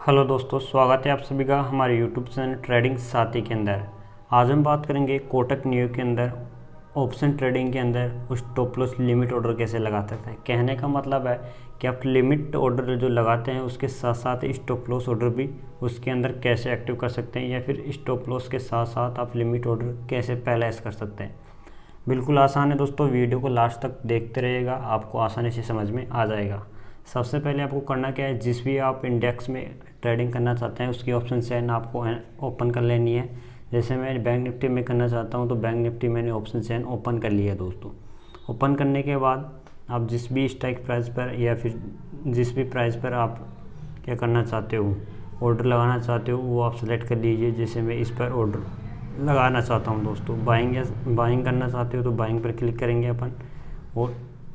Hello दोस्तों, स्वागत है आप सभी का हमारे यूट्यूब चैनल ट्रेडिंग साथी के अंदर। आज हम बात करेंगे कोटक न्यू के अंदर ऑप्शन ट्रेडिंग के अंदर स्टॉप लॉस लिमिट ऑर्डर कैसे लगा सकते हैं। कहने का मतलब है कि आप लिमिट ऑर्डर जो लगाते हैं उसके साथ साथ स्टॉप लॉस ऑर्डर भी उसके अंदर कैसे एक्टिव कर सकते हैं, या फिर स्टॉप लॉस के साथ साथ आप लिमिट ऑर्डर कैसे पैलेस कर सकते हैं। बिल्कुल आसान है दोस्तों, वीडियो को लास्ट तक देखते रहिएगा, आपको आसानी से समझ में आ जाएगा। सबसे पहले आपको करना क्या है, जिस भी आप इंडेक्स में ट्रेडिंग करना चाहते हैं उसकी ऑप्शन चेन आपको ओपन कर लेनी है। जैसे मैं बैंक निफ्टी में करना चाहता हूं तो बैंक निफ्टी मैंने ऑप्शन चेन ओपन कर लिया है दोस्तों। ओपन करने के बाद आप जिस भी स्ट्राइक प्राइस पर या फिर जिस भी प्राइस पर आप क्या करना चाहते हो, ऑर्डर लगाना चाहते हो, वो आप सेलेक्ट कर लीजिए। जैसे मैं इस पर ऑर्डर लगाना चाहता हूँ दोस्तों, बाइंग करना चाहते हो तो बाइंग पर क्लिक करेंगे अपन।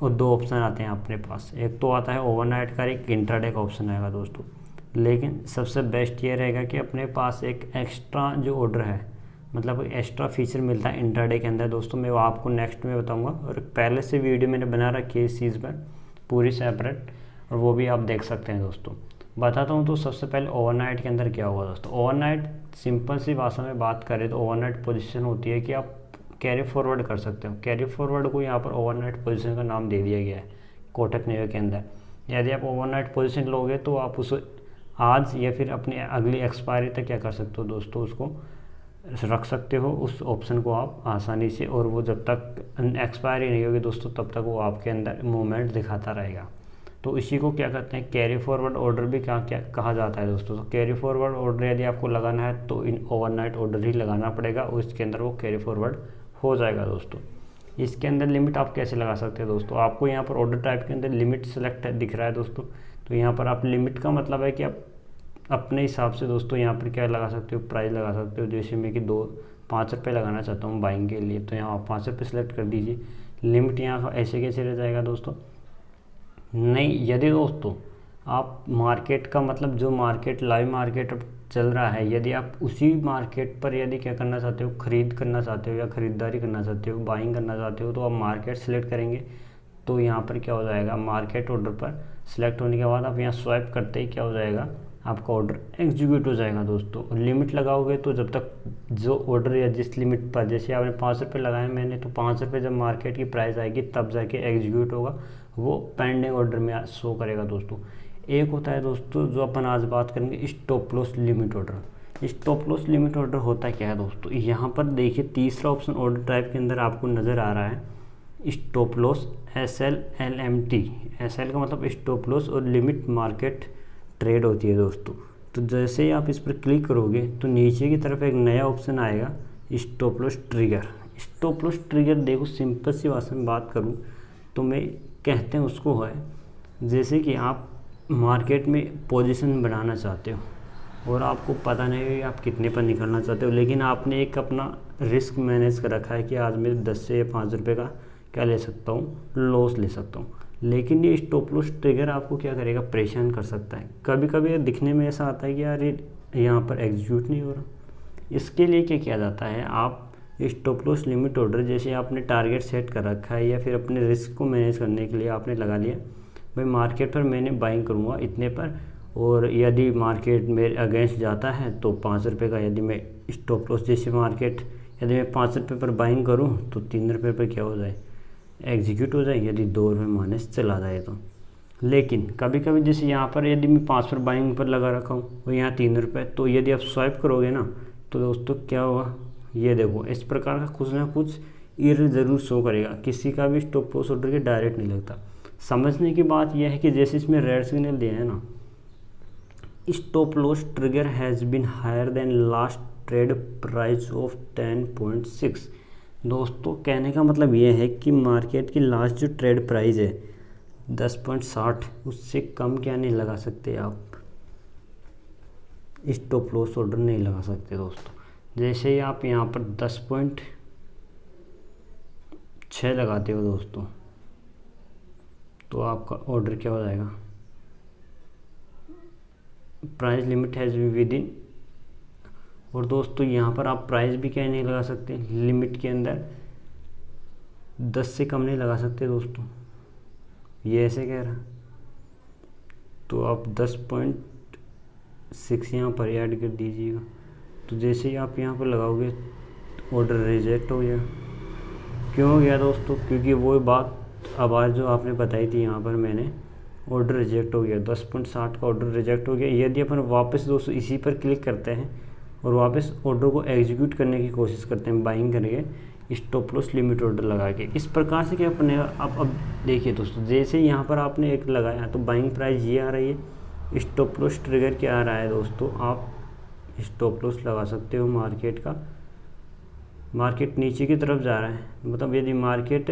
और दो ऑप्शन आते हैं अपने पास, एक तो आता है ओवरनाइट का, एक इंट्राडे का ऑप्शन आएगा दोस्तों। लेकिन सबसे बेस्ट ये रहेगा कि अपने पास एक एक्स्ट्रा जो ऑर्डर है, मतलब एक्स्ट्रा फीचर मिलता है इंट्राडे के अंदर दोस्तों, मैं वो आपको नेक्स्ट में बताऊंगा। और पहले से वीडियो मैंने बना रखी है इस चीज़ पर पूरी सेपरेट, और वो भी आप देख सकते हैं दोस्तों। बताता हूँ तो सबसे पहले ओवरनाइट के अंदर क्या होगा दोस्तों। ओवरनाइट सिंपल सी भाषा में बात करें तो ओवरनाइट पोजीशन होती है कि आप कैरी फॉरवर्ड कर सकते हो। कैरी फॉरवर्ड को यहाँ पर ओवरनाइट पोजीशन का नाम दे दिया गया है कोटक न्यू के अंदर। यदि आप ओवरनाइट पोजीशन लोगे तो आप उस आज या फिर अपनी अगली एक्सपायरी तक क्या कर सकते हो दोस्तों, उसको रख सकते हो उस ऑप्शन को आप आसानी से, और वो जब तक एक्सपायरी नहीं होगी दोस्तों तब तक वो आपके अंदर मूवमेंट दिखाता रहेगा। तो इसी को क्या कहते हैं, कैरी फॉरवर्ड ऑर्डर भी क्या कहा जाता है दोस्तों। तो कैरी फॉरवर्ड ऑर्डर यदि आपको लगाना है तो इन ओवरनाइट ऑर्डर ही लगाना पड़ेगा, और इसके अंदर वो कैरी फॉरवर्ड हो जाएगा दोस्तों। इसके अंदर लिमिट आप कैसे लगा सकते हैं दोस्तों, आपको यहाँ पर ऑर्डर टाइप के अंदर लिमिट सेलेक्ट दिख रहा है दोस्तों। तो यहाँ पर आप लिमिट का मतलब है कि आप अपने हिसाब से दोस्तों यहाँ पर क्या लगा सकते हो, प्राइस लगा सकते हो। जैसे मैं कि 5 रुपये लगाना चाहता हूँ बाइंग के लिए, तो यहाँ आप 5 रुपये सेलेक्ट कर दीजिए। लिमिट यहाँ ऐसे कैसे रह जाएगा दोस्तों। नहीं, यदि दोस्तों आप मार्केट का मतलब जो मार्केट लाइव मार्केट अब चल रहा है, यदि आप उसी मार्केट पर यदि क्या करना चाहते हो, खरीद करना चाहते हो या ख़रीदारी करना चाहते हो, बाइंग करना चाहते हो, तो आप मार्केट सेलेक्ट करेंगे। तो यहाँ पर क्या हो जाएगा, मार्केट ऑर्डर पर सेलेक्ट होने के बाद आप यहाँ स्वाइप करते ही क्या हो जाएगा, आपका ऑर्डर एग्जीक्यूट हो जाएगा दोस्तों। लिमिट लगाओगे तो जब तक जो ऑर्डर या जिस लिमिट पर, जैसे आपने 5 रुपये लगाए मैंने, तो 5 रुपये जब मार्केट की प्राइस आएगी तब जाके एग्जीक्यूट होगा, वो पेंडिंग ऑर्डर में शो करेगा दोस्तों। एक होता है दोस्तों जो अपन आज बात करेंगे, stop loss limit order. Stop loss limit order होता क्या है दोस्तों, यहाँ पर देखिए तीसरा ऑप्शन ऑर्डर टाइप के अंदर आपको नज़र आ रहा है, स्टॉप लॉस SLLMT। SL का मतलब स्टॉप लॉस और लिमिट मार्केट ट्रेड होती है दोस्तों। तो जैसे ही आप इस पर क्लिक करोगे तो नीचे की तरफ एक नया ऑप्शन आएगा, stop loss trigger. Stop loss trigger देखो, सिंपल सी भाषा में बात करूँ तो मैं कहते हैं उसको है, जैसे कि आप मार्केट में पोजीशन बनाना चाहते हो और आपको पता नहीं है आप कितने पर निकलना चाहते हो, लेकिन आपने एक अपना रिस्क मैनेज कर रखा है कि आज मैं 10 से 5 रुपये का क्या ले सकता हूँ, लॉस ले सकता हूँ। लेकिन ये स्टॉप लॉस ट्रिगर आपको क्या करेगा, परेशान कर सकता है। कभी कभी दिखने में ऐसा आता है कि यार ये यहाँ पर एग्जीक्यूट नहीं हो रहा। इसके लिए क्या किया जाता है, आप स्टॉप लॉस लिमिट ऑर्डर जैसे आपने टारगेट सेट कर रखा है या फिर अपने रिस्क को मैनेज करने के लिए आपने लगा लिया, भाई मार्केट पर मैंने बाइंग करूँगा इतने पर, और यदि मार्केट मेरे अगेंस्ट जाता है तो 5 रुपये का यदि मैं स्टॉप लॉस, जैसे मार्केट यदि मैं 5 रुपये पर बाइंग करूँ तो 3 रुपये पर क्या हो जाए, एग्जीक्यूट हो जाए, यदि 2 रुपये माइनस चला जाए तो। लेकिन कभी कभी जैसे यहाँ पर यदि मैं 5 पर बाइंग पर लगा रखा हूँ और यहाँ 3 रुपये, तो यदि आप स्वाइप करोगे ना तो दोस्तों क्या होगा, ये देखो इस प्रकार का कुछ ना कुछ एरर ज़रूर शो करेगा। किसी का भी स्टॉप लॉस ऑर्डर के डायरेक्ट नहीं लगता। समझने की बात यह है कि जैसे इसमें रेड सिग्नल दिया है ना, stop loss trigger has been higher than last trade price of 10.6। दोस्तों कहने का मतलब ये है कि मार्केट की लास्ट जो ट्रेड प्राइस है 10.60, उससे कम क्या नहीं लगा सकते आप, स्टॉप लॉस ऑर्डर नहीं लगा सकते दोस्तों। जैसे ही आप यहाँ पर 10.6 लगाते हो दोस्तों, तो आपका ऑर्डर क्या हो जाएगा, price limit has be with in. और दोस्तों यहाँ पर आप प्राइस भी क्या नहीं लगा सकते, लिमिट के अंदर 10 से कम नहीं लगा सकते दोस्तों, ये ऐसे कह रहा। तो आप 10 6 यहाँ पर ऐड कर दीजिएगा। तो जैसे ही आप यहाँ पर लगाओगे ऑर्डर रिजेक्ट हो गया। क्यों हो गया दोस्तों? क्योंकि वो बात आवाज़ जो आपने बताई थी यहाँ पर मैंने, ऑर्डर रिजेक्ट हो गया, 10.60 का ऑर्डर रिजेक्ट हो गया। यदि अपन वापस दोस्तों इसी पर क्लिक करते हैं और वापस ऑर्डर को एग्जीक्यूट करने की कोशिश करते हैं बाइंग करके स्टॉप लॉस लिमिट ऑर्डर लगा के, इस प्रकार से क्या अपने अब देखिए दोस्तों, जैसे यहाँ पर आपने एक लगाया तो बाइंग प्राइस ये आ रही है, स्टॉप लॉस ट्रिगर क्या आ रहा है दोस्तों, आप स्टॉप लॉस लगा सकते हो मार्केट का। मार्केट नीचे की तरफ जा रहा है, मतलब यदि मार्केट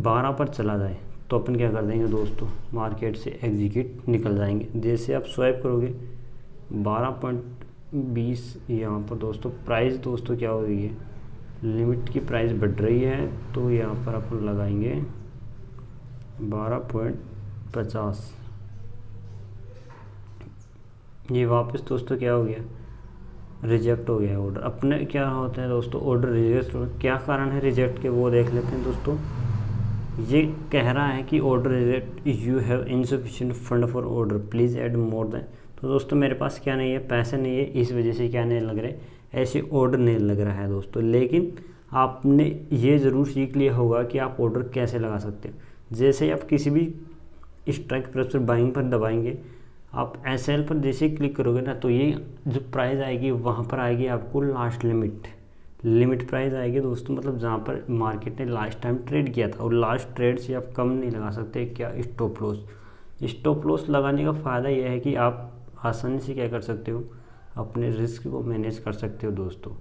12 पर चला जाए तो अपन क्या कर देंगे दोस्तों, मार्केट से एग्जीक्यूट निकल जाएंगे। जैसे आप स्वाइप करोगे 12.20 यहाँ पर दोस्तों प्राइस दोस्तों क्या हो रही है, लिमिट की प्राइस बढ़ रही है, तो यहाँ पर अपन लगाएंगे 12.50। ये वापस दोस्तों क्या हो गया, रिजेक्ट हो गया ऑर्डर। अपने क्या होता है दोस्तों, ऑर्डर रिजेक्ट हो, क्या कारण है रिजेक्ट के वो देख लेते हैं दोस्तों। ये कह रहा है कि order reject, you have insufficient fund for order, please add more than. तो दोस्तों मेरे पास क्या नहीं है, पैसे नहीं है, इस वजह से क्या नहीं लग रहे, ऐसे ऑर्डर नहीं लग रहा है दोस्तों। लेकिन आपने ये ज़रूर सीख लिया होगा कि आप ऑर्डर कैसे लगा सकते हो। जैसे ही आप किसी भी स्ट्राइक प्राइस पर बाइंग पर दबाएंगे, आप एसएल पर जैसे ही क्लिक करोगे ना, तो ये जो प्राइस आएगी वहाँ पर आएगी आपको लास्ट लिमिट प्राइस आएगी दोस्तों, मतलब जहाँ पर मार्केट ने लास्ट टाइम ट्रेड किया था, और लास्ट ट्रेड से आप कम नहीं लगा सकते। क्या, स्टॉप लॉस। स्टॉप लॉस लगाने का फ़ायदा यह है कि आप आसानी से क्या कर सकते हो, अपने रिस्क को मैनेज कर सकते हो दोस्तों,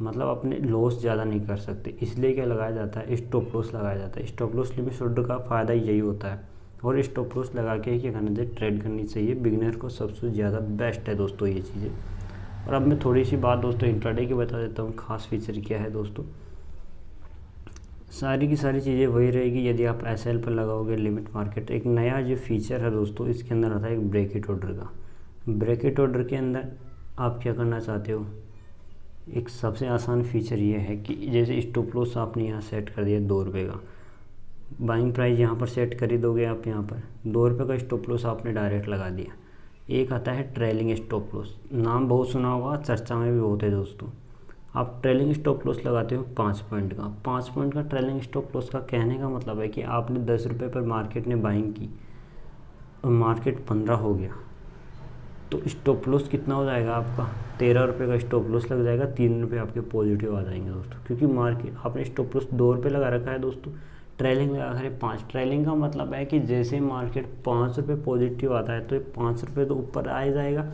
मतलब अपने लॉस ज़्यादा नहीं कर सकते, इसलिए क्या लगाया जाता है, स्टॉप लॉस लगाया जाता है। स्टॉप लॉस लिमिट ऑर्डर का फ़ायदा यही होता है, और स्टॉप लॉस लगा के ही क्या करना चाहिए, ट्रेड करनी चाहिए। बिगिनर को सबसे ज़्यादा बेस्ट है दोस्तों ये चीज़ें। और अब मैं थोड़ी सी बात दोस्तों इंट्राडे की बता देता हूँ, खास फीचर क्या है दोस्तों। सारी की सारी चीज़ें वही रहेगी यदि आप एसएल पर लगाओगे लिमिट मार्केट। एक नया जो फीचर है दोस्तों, इसके अंदर आता है एक ब्रैकेट ऑर्डर का। ब्रैकेट ऑर्डर के अंदर आप क्या करना चाहते हो, एक सबसे आसान फीचर ये है कि जैसे स्टॉप लॉस आपने यहाँ सेट कर दिया 2 रुपये का, बाइंग प्राइस यहाँ पर सेट कर ही दोगे आप, यहाँ पर 2 रुपये का स्टॉप लॉस आपने डायरेक्ट लगा दिया। एक आता है ट्रेलिंग स्टॉप लॉस, नाम बहुत सुना होगा, चर्चा में भी बहुत है दोस्तों। आप ट्रेलिंग स्टॉप लॉस लगाते हो 5 पॉइंट का। 5 पॉइंट का ट्रेलिंग स्टॉप लॉस का कहने का मतलब है कि आपने 10 रुपये पर मार्केट ने बाइंग की और मार्केट 15 हो गया, तो स्टॉप लॉस कितना हो जाएगा आपका, 13 रुपये का स्टॉप लॉस लग जाएगा, 3 रुपये आपके पॉजिटिव आ जाएंगे दोस्तों, क्योंकि मार्केट आपने स्टॉप लॉस 2 रुपये लगा रखा है दोस्तों, ट्रेलिंग लगा कर 5। ट्रेलिंग का मतलब है कि जैसे मार्केट 5 रुपये पॉजिटिव आता है तो ये 5 रुपये तो ऊपर आ जाएगा,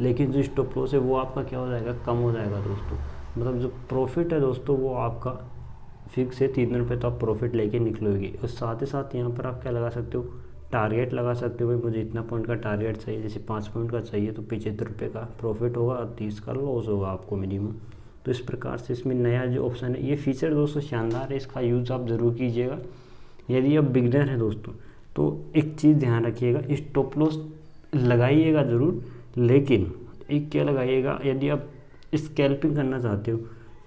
लेकिन जो स्टॉप लॉस है वो आपका क्या हो जाएगा, कम हो जाएगा दोस्तों। मतलब जो प्रॉफिट है दोस्तों वो आपका फिक्स है, 3 रुपये तो आप प्रॉफिट लेके निकलोगे। और साथ ही साथ यहाँ पर आप क्या लगा सकते हो, टारगेट लगा सकते हो, भाई मुझे इतना पॉइंट का टारगेट चाहिए, जैसे 5 पॉइंट का चाहिए तो 75 रुपये का प्रॉफिट होगा और 30 का लॉस होगा आपको मिनिमम। तो इस प्रकार से इसमें नया जो ऑप्शन है, ये फीचर दोस्तों शानदार है, इसका यूज़ आप ज़रूर कीजिएगा यदि आप बिगनर हैं दोस्तों। तो एक चीज़ ध्यान रखिएगा, स्टॉप लॉस लगाइएगा ज़रूर, लेकिन एक क्या लगाइएगा, यदि आप स्कैल्पिंग करना चाहते हो,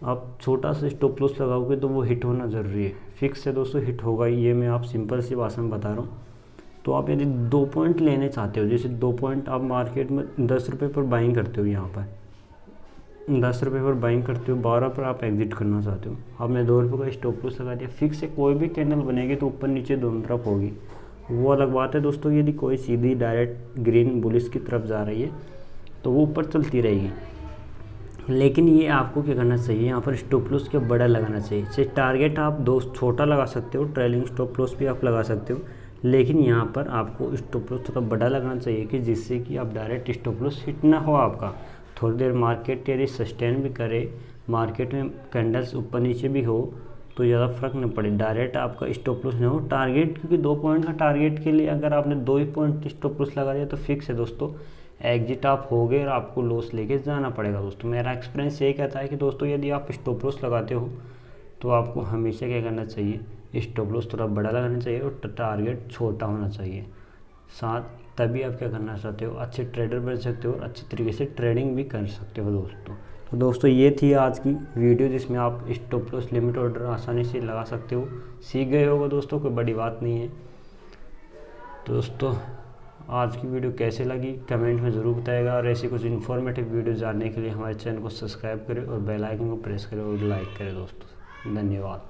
आप छोटा सा स्टॉप लॉस लगाओगे तो वो हिट होना ज़रूरी है। फिक्स है दोस्तों, हिट होगा ही, ये मैं आप सिंपल सी भाषा में बता रहा हूँ। तो आप यदि 2 पॉइंट लेने चाहते हो, जैसे 2 पॉइंट आप मार्केट में 10 रुपये पर बाइंग करते हो, यहाँ पर 10 रुपये पर बाइंग करते हो, 12 पर आप एग्जिट करना चाहते हो, अब मैं 2 रुपये का स्टॉप लॉस लगा दिया। फिक्स है, कोई भी कैंडल बनेगी तो ऊपर नीचे दोनों तरफ होगी, वो अलग बात है दोस्तों। यदि कोई सीधी डायरेक्ट ग्रीन बुलिश की तरफ जा रही है तो वो ऊपर चलती रहेगी, लेकिन ये आपको क्या करना चाहिए, यहाँ पर स्टॉप लॉस क्या बड़ा लगाना चाहिए। चाहे टारगेट आप दोस्त छोटा लगा सकते हो, ट्रेलिंग स्टॉप लॉस भी आप लगा सकते हो, लेकिन यहाँ पर आपको स्टॉप लॉस थोड़ा बड़ा लगाना चाहिए कि जिससे कि आप डायरेक्ट स्टॉप लॉस हिट ना हो आपका। थोड़ी देर मार्केट यदि सस्टेन भी करे, मार्केट में कैंडल्स ऊपर नीचे भी हो तो ज़्यादा फर्क न पड़े, डायरेक्ट आपका स्टॉप लॉस ना हो। टारगेट, क्योंकि 2 पॉइंट का टारगेट के लिए अगर आपने 2 ही पॉइंट स्टॉप लॉस लगा दिया तो फिक्स है दोस्तों, एग्जिट आप हो गए और आपको लॉस लेके जाना पड़ेगा दोस्तों। मेरा एक्सपीरियंस यही कहता है कि दोस्तों यदि आप स्टॉप लॉस लगाते हो तो आपको हमेशा क्या करना चाहिए, स्टॉप लॉस थोड़ा बड़ा लगाना चाहिए और टारगेट छोटा होना चाहिए साथ, तभी आप क्या करना चाहते हो, अच्छे ट्रेडर बन सकते हो और अच्छे तरीके से ट्रेडिंग भी कर सकते हो दोस्तों। तो दोस्तों ये थी आज की वीडियो जिसमें आप स्टॉप लॉस लिमिट ऑर्डर आसानी से लगा सकते हो। सीख गए होगा दोस्तों, कोई बड़ी बात नहीं है। तो दोस्तों आज की वीडियो कैसे लगी कमेंट में ज़रूर बताएगा, और ऐसी कुछ इन्फॉर्मेटिव वीडियो जानने के लिए हमारे चैनल को सब्सक्राइब करें और बेल आइकन को प्रेस करें और लाइक करें दोस्तों। धन्यवाद।